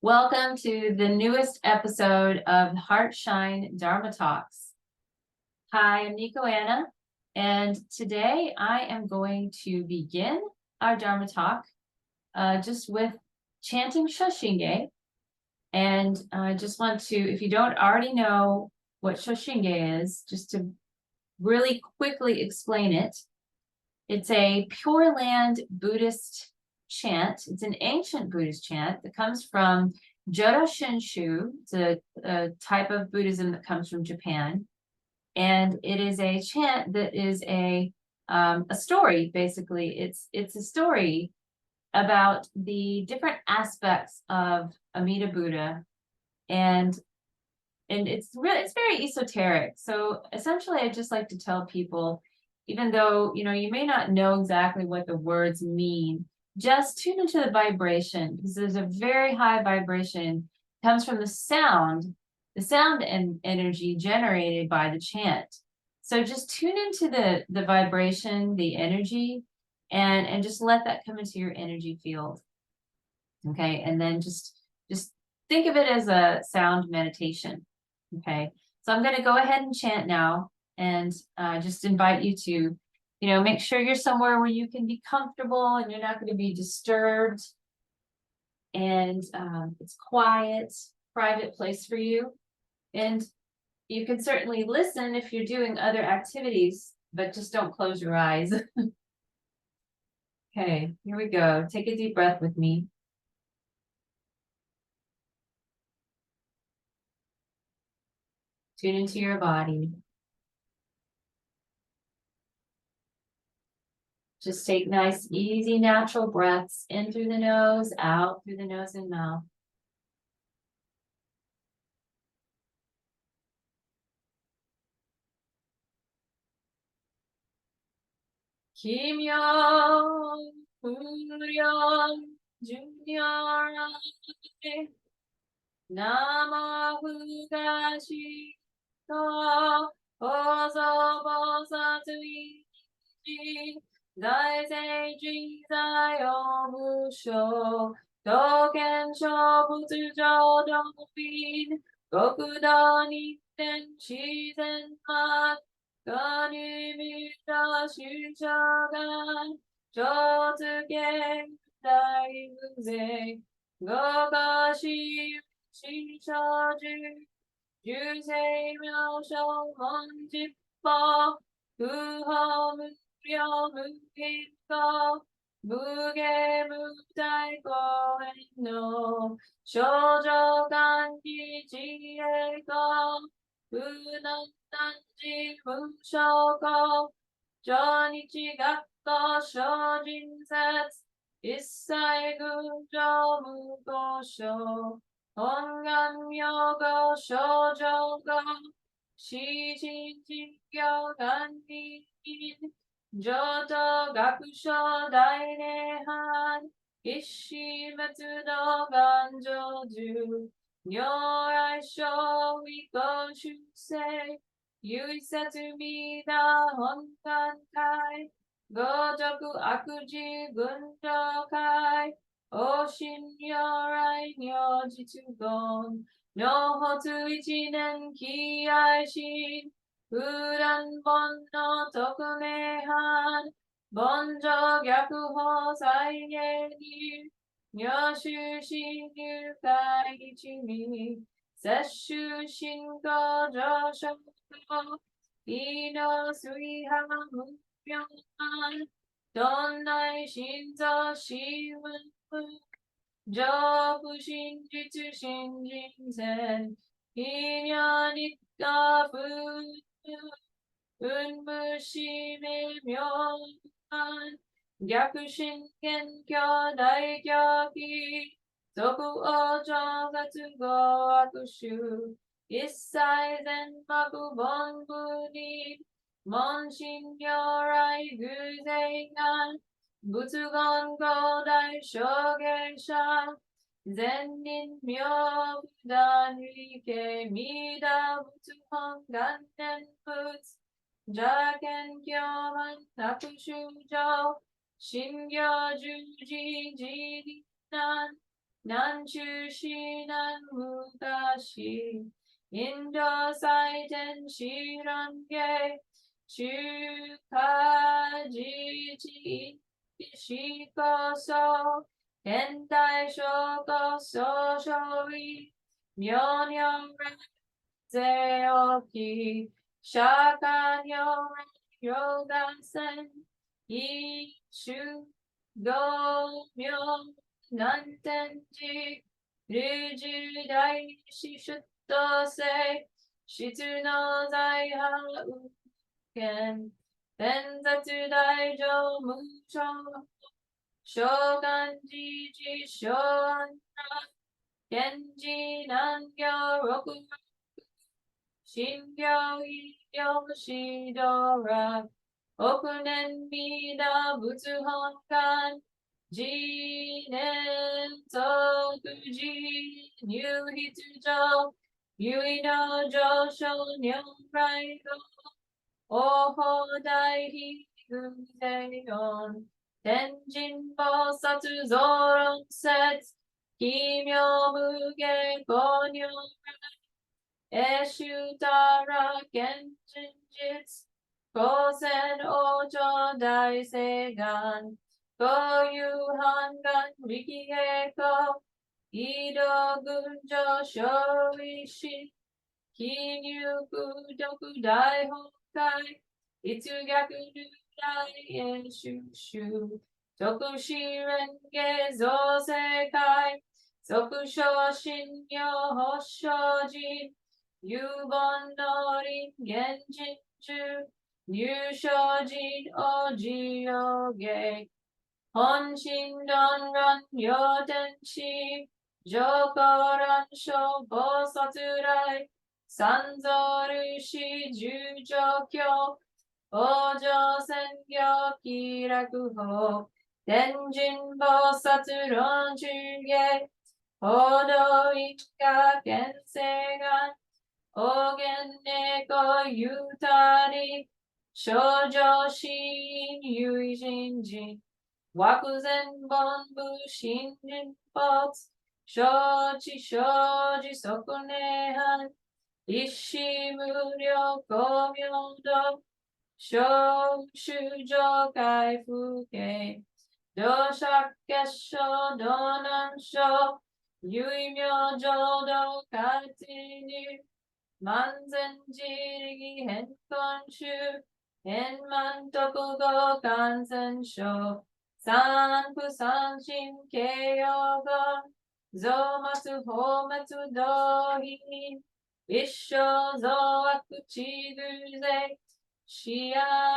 Welcome to the newest episode of Heartshine Dharma Talks. Hi, I'm Nico Anna, and today I am going to begin our Dharma Talk just with chanting Shoshinge. And I just want to, if you don't already know what Shoshinge is, just to really quickly explain it. It's a Pure Land Buddhist chant. It's an ancient Buddhist chant that comes from Jodo Shinshu. It's a type of Buddhism that comes from Japan. And it is a chant that is a story, basically. It's a story about the different aspects of Amida Buddha. And it's very esoteric. So essentially, I just like to tell people, even though, you may not know exactly what the words mean, just tune into the vibration, because there's a very high vibration. It comes from the sound and energy generated by the chant. So just tune into the vibration, the energy, and just let that come into your energy field. Okay, and then just think of it as a sound meditation. Okay, so I'm going to go ahead and chant now, and just invite you to, make sure you're somewhere where you can be comfortable and you're not going to be disturbed. And it's quiet, private place for you. And you can certainly listen if you're doing other activities, but just don't close your eyes. Okay, here we go. Take a deep breath with me. Tune into your body. Just take nice, easy, natural breaths in through the nose, out through the nose and mouth. Kimyo, Muryo, Junior, Namahu Gashi, Ozo Bosatu Ichi, Daisei Jizai Obusho, Token Shobutsu Jodobin, Gokudo Nitten Shizen Mat, Ganimita Shishogan, Shotsuke Daibuze, Gogashi Shishoju, Jusei Myosho Monjippo, Uho Muryo Muhiko, Muge Mutai Koen no, Shoujo Ganji Jieko, Unan Nanji Mushoko, Jonichi Gakko Shojin Setsu, Issai Gunjo Mugosho, Ongan Myogo Shoujo Go, Shishin Jinkyo Gannin, Jodo Gakusho Dainehan, Ishi Matsudo Ganjoju, Nyorai Sho Iko Shusei, Yuisetsu Mida Honkan Kai, Gojoku Akuji Gunjo Kai, Oshin Yorai Nyojitsu Gon, No Hotu Ichinen Ki Aishin, Uran Bon no Tokumehan, Bonjo Gyakuho Saige ni, Nyoshu Shinyu Kai Ichimi, Seshu Shinko Joshoko, Ino Suiha Mumyon, Donnai Shinzo Shiwun, Jobu Shinjitsu Shinjinsen, Inyanika Fu, Unmushime Myokan, Gyaku Shinken Kyo Daikyoki, Soku Ojo Gatsu Go Akushu, Issai Zen Maku Bonbu ni, Monshin Yorai Guzeigan, Butsugon Godai Shogesha, Zenin Myo Budan Rike Mida Butsuhon Gannen Butsu, Jaken Kyoman Nakushujo, Shingyo Juji Jinan, 난주시 난무가시 인도사이텐 실현계 주가지지 시거서 겐다이쇼거서 쇼이 면역제어기 샤간요 요간센 이슈 고명 난텐지 르즈다이시 슈토세 시즈노자이하우겐 벤자투다이조 무쇼 쇼간지지 쇼안라 겐지 난겨 로쿠 신겨 이겨 시도라 오픈엔미다 부츠헌간 지는 저구지 뉴히트저 유이노조 쇼뇽라이도 오호다이히 구세yon 텐진버사투 조롱셋 기묘무게 번영 에슈다라 겐진짓 고센 오조 다이세간 고유한간 위기에거 이도군조 쇼이시 기뉴구도구 다이호카이 이투갸구누다이 에슈슈 조쿠시렌게 조세카이 조쿠쇼신요 호쇼진 유번너린 겐진주 뉴쇼진 오지오게 헌신던런 요덴치 조거란 쇼보사투라이 산조르시 주조교 오조생겨 기라구호 덴진보사투런 줄게 호도인가 겐세간 오겐네거 유타리 쇼조신 유이진지 와쿠젠 본부 신진버스 쇼지 소쿠네한 이시무료 고명도 쇼슈조 가이푸게 도샤케쇼 도난쇼 유이묘조도 같으니 만센지리기 헨건슈 헨만토쿠고 간센쇼 산푸산신 케요건 조마투 호마투 도히 이쇼조아쿠치구세 시안요가쇼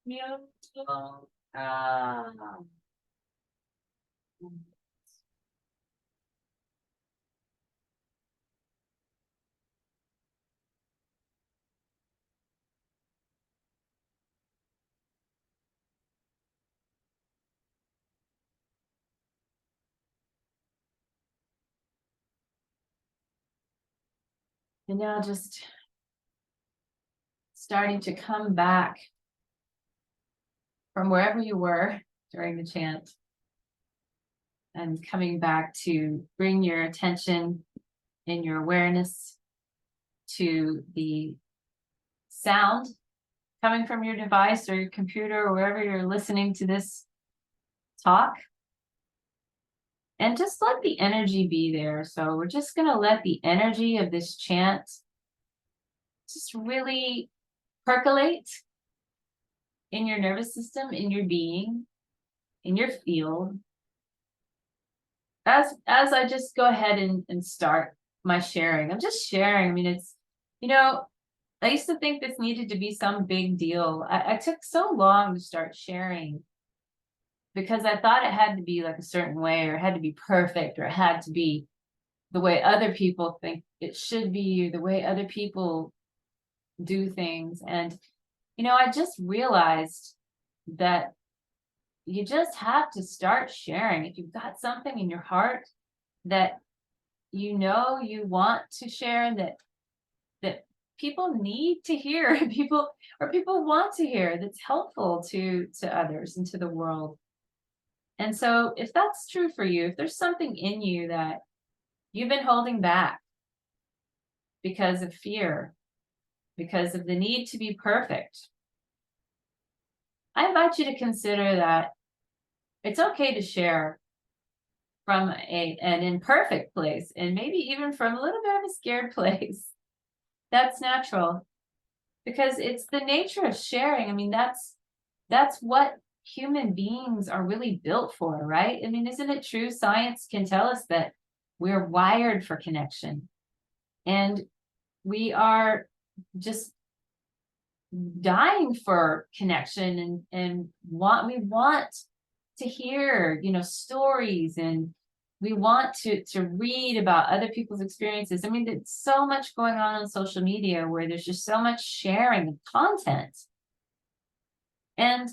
묘토가 And now just starting to come back from wherever you were during the chant and coming back to bring your attention and your awareness to the sound coming from your device or your computer or wherever you're listening to this talk. And just let the energy be there. So we're just going to let the energy of this chant just really percolate in your nervous system, in your being, in your field. As I just go ahead and start my sharing, I'm just sharing. I mean, it's, I used to think this needed to be some big deal. I took so long to start sharing because I thought it had to be like a certain way, or it had to be perfect, or it had to be the way other people think it should be, or the way other people do things. And, I just realized that you just have to start sharing. If you've got something in your heart that you want to share, that people need to hear, people want to hear, that's helpful to others and to the world. And so if that's true for you, if there's something in you that you've been holding back because of fear, because of the need to be perfect, I invite you to consider that it's okay to share from an imperfect place, and maybe even from a little bit of a scared place. That's natural, because it's the nature of sharing. I mean, that's what human beings are really built for, right? I mean, isn't it true? Science can tell us that we're wired for connection, and we are just dying for connection, and we want to hear, stories, and we want to read about other people's experiences. I mean, there's so much going on social media where there's just so much sharing of content, and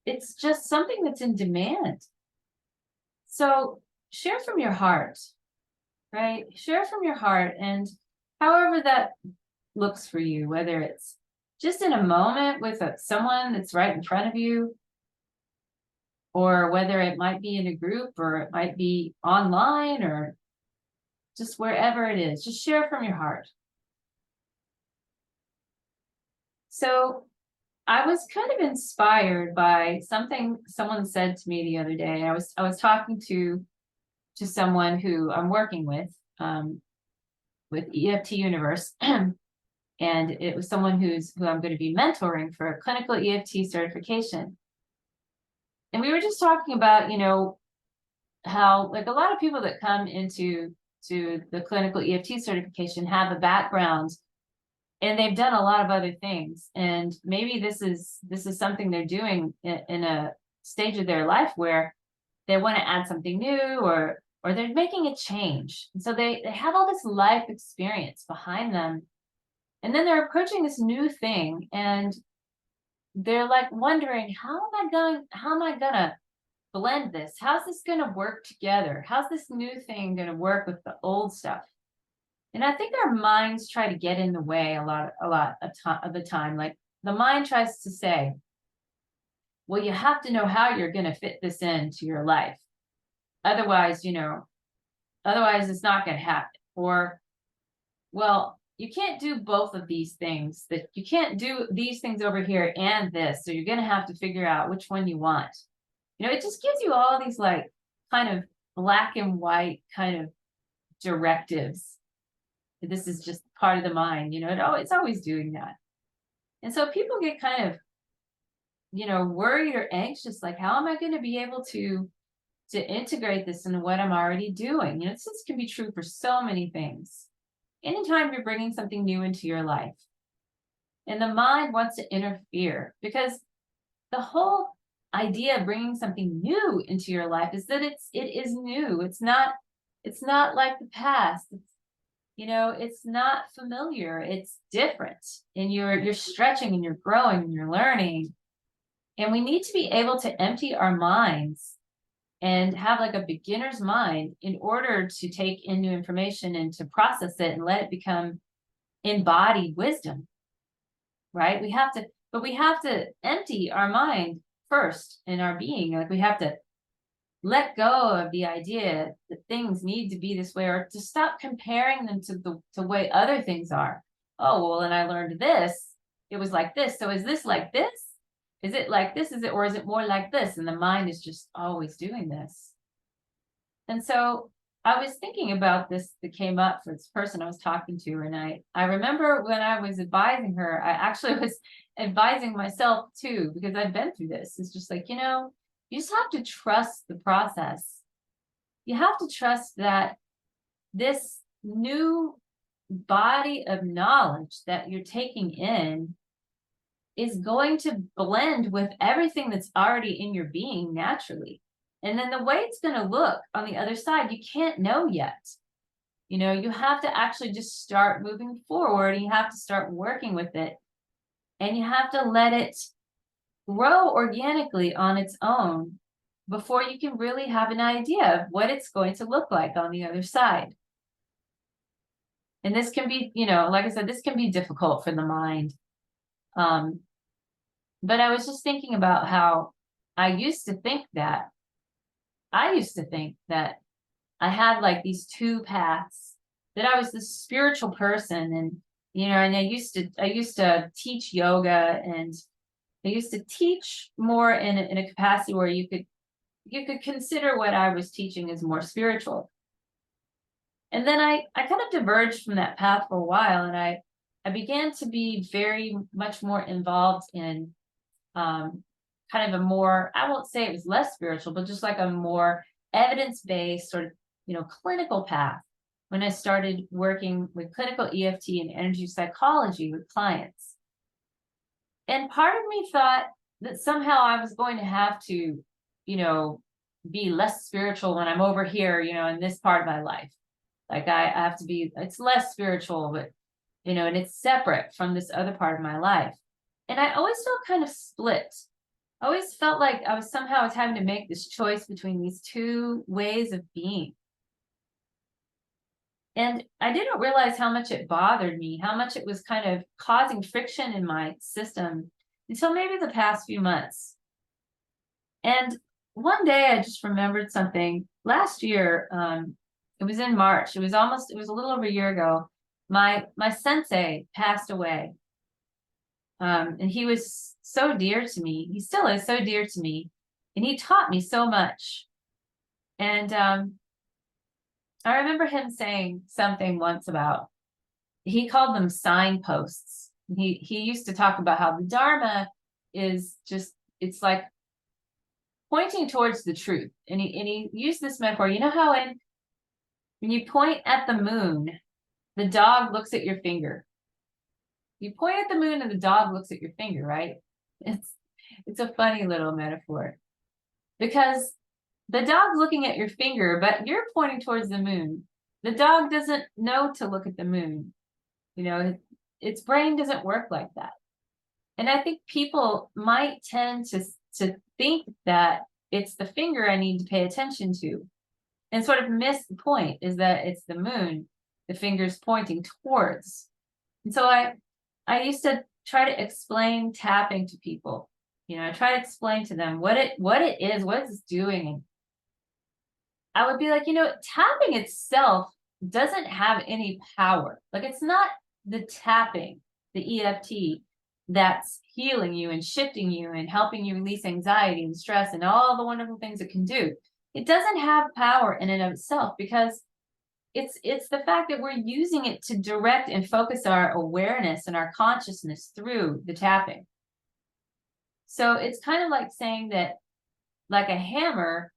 it's just something that's in demand. So share from your heart, right? Share from your heart, and however that looks for you, whether it's just in a moment with someone that's right in front of you, or whether it might be in a group, or it might be online, or just wherever it is, just share from your heart. So I was kind of inspired by something someone said to me the other day. I was talking to someone who I'm working with EFT Universe, and it was someone who I'm going to be mentoring for a clinical EFT certification. And we were just talking about, how like a lot of people that come into the clinical EFT certification have a background, and they've done a lot of other things. And maybe this is something they're doing in a stage of their life where they want to add something new, or they're making a change. And so they have all this life experience behind them. And then they're approaching this new thing, and they're like wondering, how am I gonna blend this? How's this gonna work together? How's this new thing gonna work with the old stuff? And I think our minds try to get in the way a lot of the time. Like, the mind tries to say, well, you have to know how you're gonna fit this into your life. Otherwise, otherwise it's not gonna happen. Or, well, you can't do both of these things, that you can't do these things over here and this. So you're going to have to figure out which one you want. It just gives you all these like kind of black and white kind of directives. This is just part of the mind, it's always doing that. And so people get kind of, worried or anxious, like, how am I going to be able to integrate this into what I'm already doing? This can be true for so many things. Anytime you're bringing something new into your life, and the mind wants to interfere, because the whole idea of bringing something new into your life is that it is new. It's not like the past. It's not familiar. It's different, and you're stretching, and you're growing, and you're learning. And we need to be able to empty our minds and have like a beginner's mind in order to take in new information and to process it and let it become embodied wisdom, right? We have to empty our mind first in our being. Like, we have to let go of the idea that things need to be this way, or to stop comparing them to the way other things are. Oh, well, and I learned this, it was like this. So is this like this? Is it like this? Or is it more like this? And the mind is just always doing this. And so I was thinking about this that came up for this person I was talking to, and I remember when I was advising her, I actually was advising myself too, because I've been through this. It's just like, you just have to trust the process. You have to trust that this new body of knowledge that you're taking in is going to blend with everything that's already in your being naturally. And then the way it's going to look on the other side, you can't know yet. You have to actually just start moving forward, and you have to start working with it, and you have to let it grow organically on its own before you can really have an idea of what it's going to look like on the other side. And this can be, like I said, this can be difficult for the mind. But I was just thinking about how I used to think that I had like these two paths, that I was this spiritual person, and and I used to teach yoga, and I used to teach more in a capacity where you could consider what I was teaching as more spiritual. And then I kind of diverged from that path for a while, and I began to be very much more involved in kind of a more, I won't say it was less spiritual, but just like a more evidence-based sort of, clinical path, when I started working with clinical EFT and energy psychology with clients. And part of me thought that somehow I was going to have to, be less spiritual when I'm over here, in this part of my life. Like I have to be, it's less spiritual, but, and it's separate from this other part of my life. And I always felt kind of split. I always felt like I was having to make this choice between these two ways of being. And I didn't realize how much it bothered me, how much it was kind of causing friction in my system until maybe the past few months. And one day I just remembered something. Last year, it was in March. It was a little over a year ago. My sensei passed away. And he was so dear to me. He still is so dear to me. And he taught me so much. And I remember him saying something once about, he called them signposts. He used to talk about how the Dharma is just, it's like pointing towards the truth. And he used this metaphor. You know how when you point at the moon, the dog looks at your finger. You point at the moon and the dog looks at your finger, right? It's a funny little metaphor, because the dog's looking at your finger, but you're pointing towards the moon. The dog doesn't know to look at the moon. Its brain doesn't work like that. And I think people might tend to think that it's the finger I need to pay attention to, and sort of miss the point, is that it's the moon the finger's pointing towards. And so I used to try to explain tapping to people. I try to explain to them what it is, what it's doing. And I would be like, tapping itself doesn't have any power. Like, it's not the tapping, the EFT, that's healing you and shifting you and helping you release anxiety and stress and all the wonderful things it can do. It doesn't have power in and of itself, because it's the fact that we're using it to direct and focus our awareness and our consciousness through the tapping. So it's kind of like saying that, like, a hammer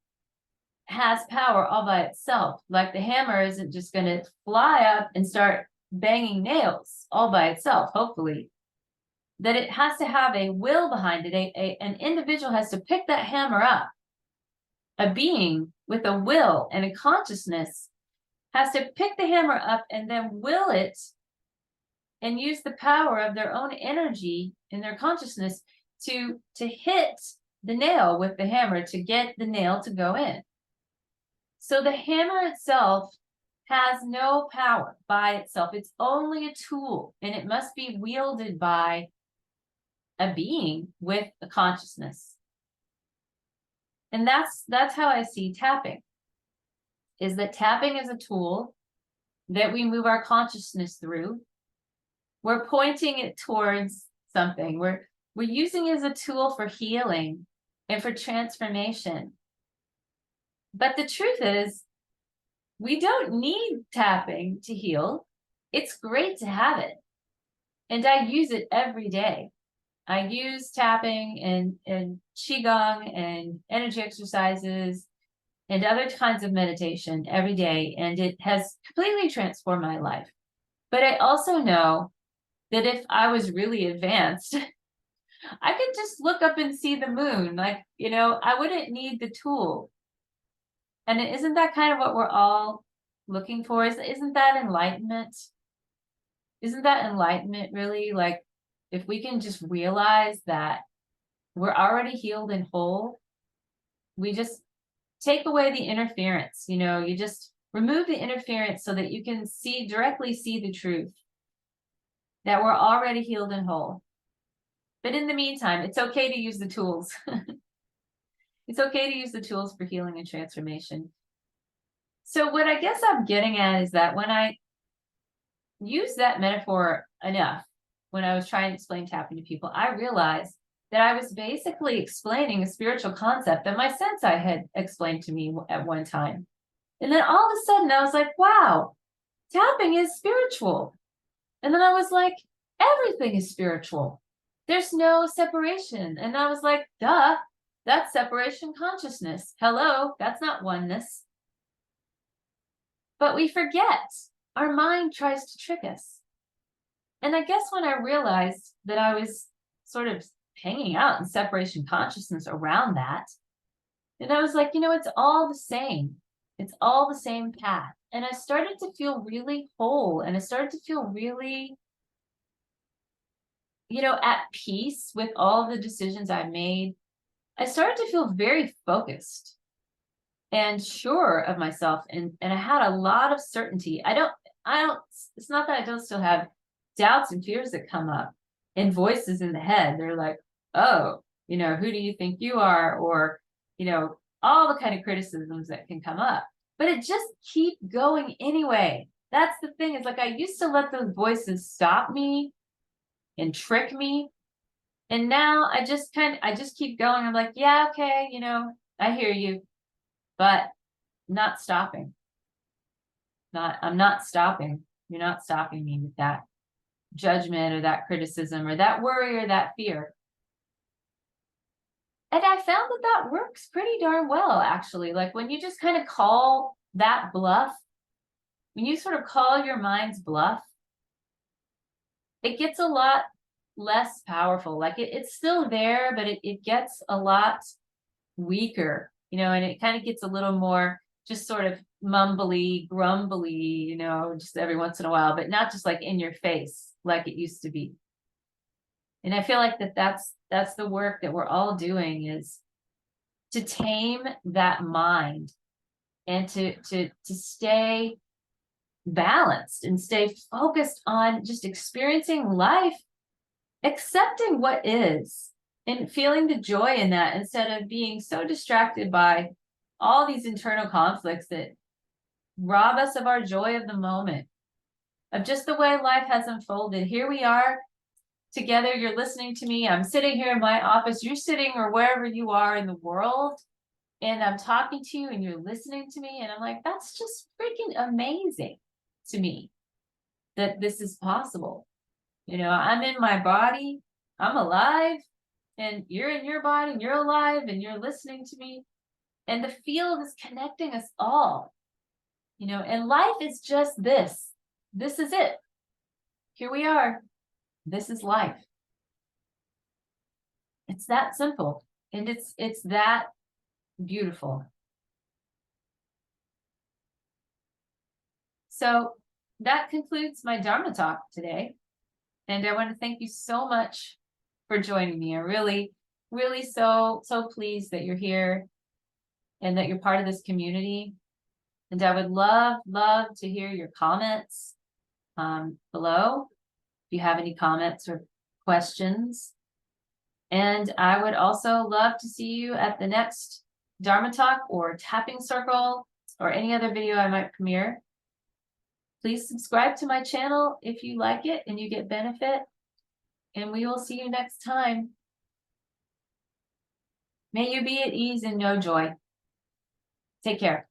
has power all by itself. Like, the hammer isn't just going to fly up and start banging nails all by itself, hopefully. That it has to have a will behind it. An individual has to pick that hammer up. A being with a will and a consciousness has to pick the hammer up and then will it, and use the power of their own energy and their consciousness to hit the nail with the hammer, to get the nail to go in. So the hammer itself has no power by itself. It's only a tool, and it must be wielded by a being with a consciousness. And that's how I see tapping, is that tapping is a tool that we move our consciousness through. We're pointing it towards something. We're using it as a tool for healing and for transformation. But the truth is, we don't need tapping to heal. It's great to have it. And I use it every day. I use tapping and Qigong and energy exercises and other kinds of meditation every day, and it has completely transformed my life. But I also know that if I was really advanced, I could just look up and see the moon. Like, I wouldn't need the tool. And isn't that kind of what we're all looking for? Isn't that enlightenment? Isn't that enlightenment, really? Like, if we can just realize that we're already healed and whole, we just take away the interference. You just Remove the interference so that you can directly see the truth, that we're already healed and whole. But in the meantime, it's okay to use the tools. It's okay to use the tools for healing and transformation. So what I guess I'm getting at is that when I use that metaphor enough, when I was trying to explain tapping to people, I realized that I was basically explaining a spiritual concept that my sensei had explained to me at one time. And then all of a sudden I was like, wow, tapping is spiritual. And then I was like, everything is spiritual. There's no separation. And I was like, duh, that's separation consciousness. Hello, that's not oneness. But we forget. Our mind tries to trick us. And I guess when I realized that I was sort of hanging out in separation consciousness around that, and I was like, it's all the same. It's all the same path. And I started to feel really whole, and I started to feel really, at peace with all the decisions I made. I started to feel very focused and sure of myself. And I had a lot of certainty. It's not that I don't still have doubts and fears that come up and voices in the head. They're like, oh, who do you think you are? Or, all the kind of criticisms that can come up, but it just keep going anyway. That's the thing. It's like, I used to let those voices stop me and trick me. And now I just keep going. I'm like, yeah, okay. I hear you, but not stopping. I'm not stopping. You're not stopping me with that judgment or that criticism or that worry or that fear. And I found that works pretty darn well, actually. Like when you just kind of call that bluff, when you sort of call your mind's bluff, it gets a lot less powerful. Like it's still there, but it gets a lot weaker, and it kind of gets a little more just sort of mumbly, grumbly, just every once in a while, but not just like in your face like it used to be. And I feel like that's the work that we're all doing, is to tame that mind and to stay balanced and stay focused on just experiencing life, accepting what is, and feeling the joy in that, instead of being so distracted by all these internal conflicts that rob us of our joy of the moment, of just the way life has unfolded. Here we are together. You're listening to me. I'm sitting here in my office. You're sitting or wherever you are in the world. And I'm talking to you and you're listening to me. And I'm like, that's just freaking amazing to me that this is possible. I'm in my body. I'm alive. And you're in your body and you're alive and you're listening to me. And the field is connecting us all. And life is just this. This is it. Here we are. This is life. It's that simple. And it's that beautiful. So that concludes my Dharma talk today. And I want to thank you so much for joining me. I'm really, really so pleased that you're here and that you're part of this community. And I would love to hear your comments below, if you have any comments or questions. And I would also love to see you at the next Dharma talk or tapping circle or any other video I might premiere. Please subscribe to my channel if you like it and you get benefit. And we will see you next time. May you be at ease and know joy. Take care.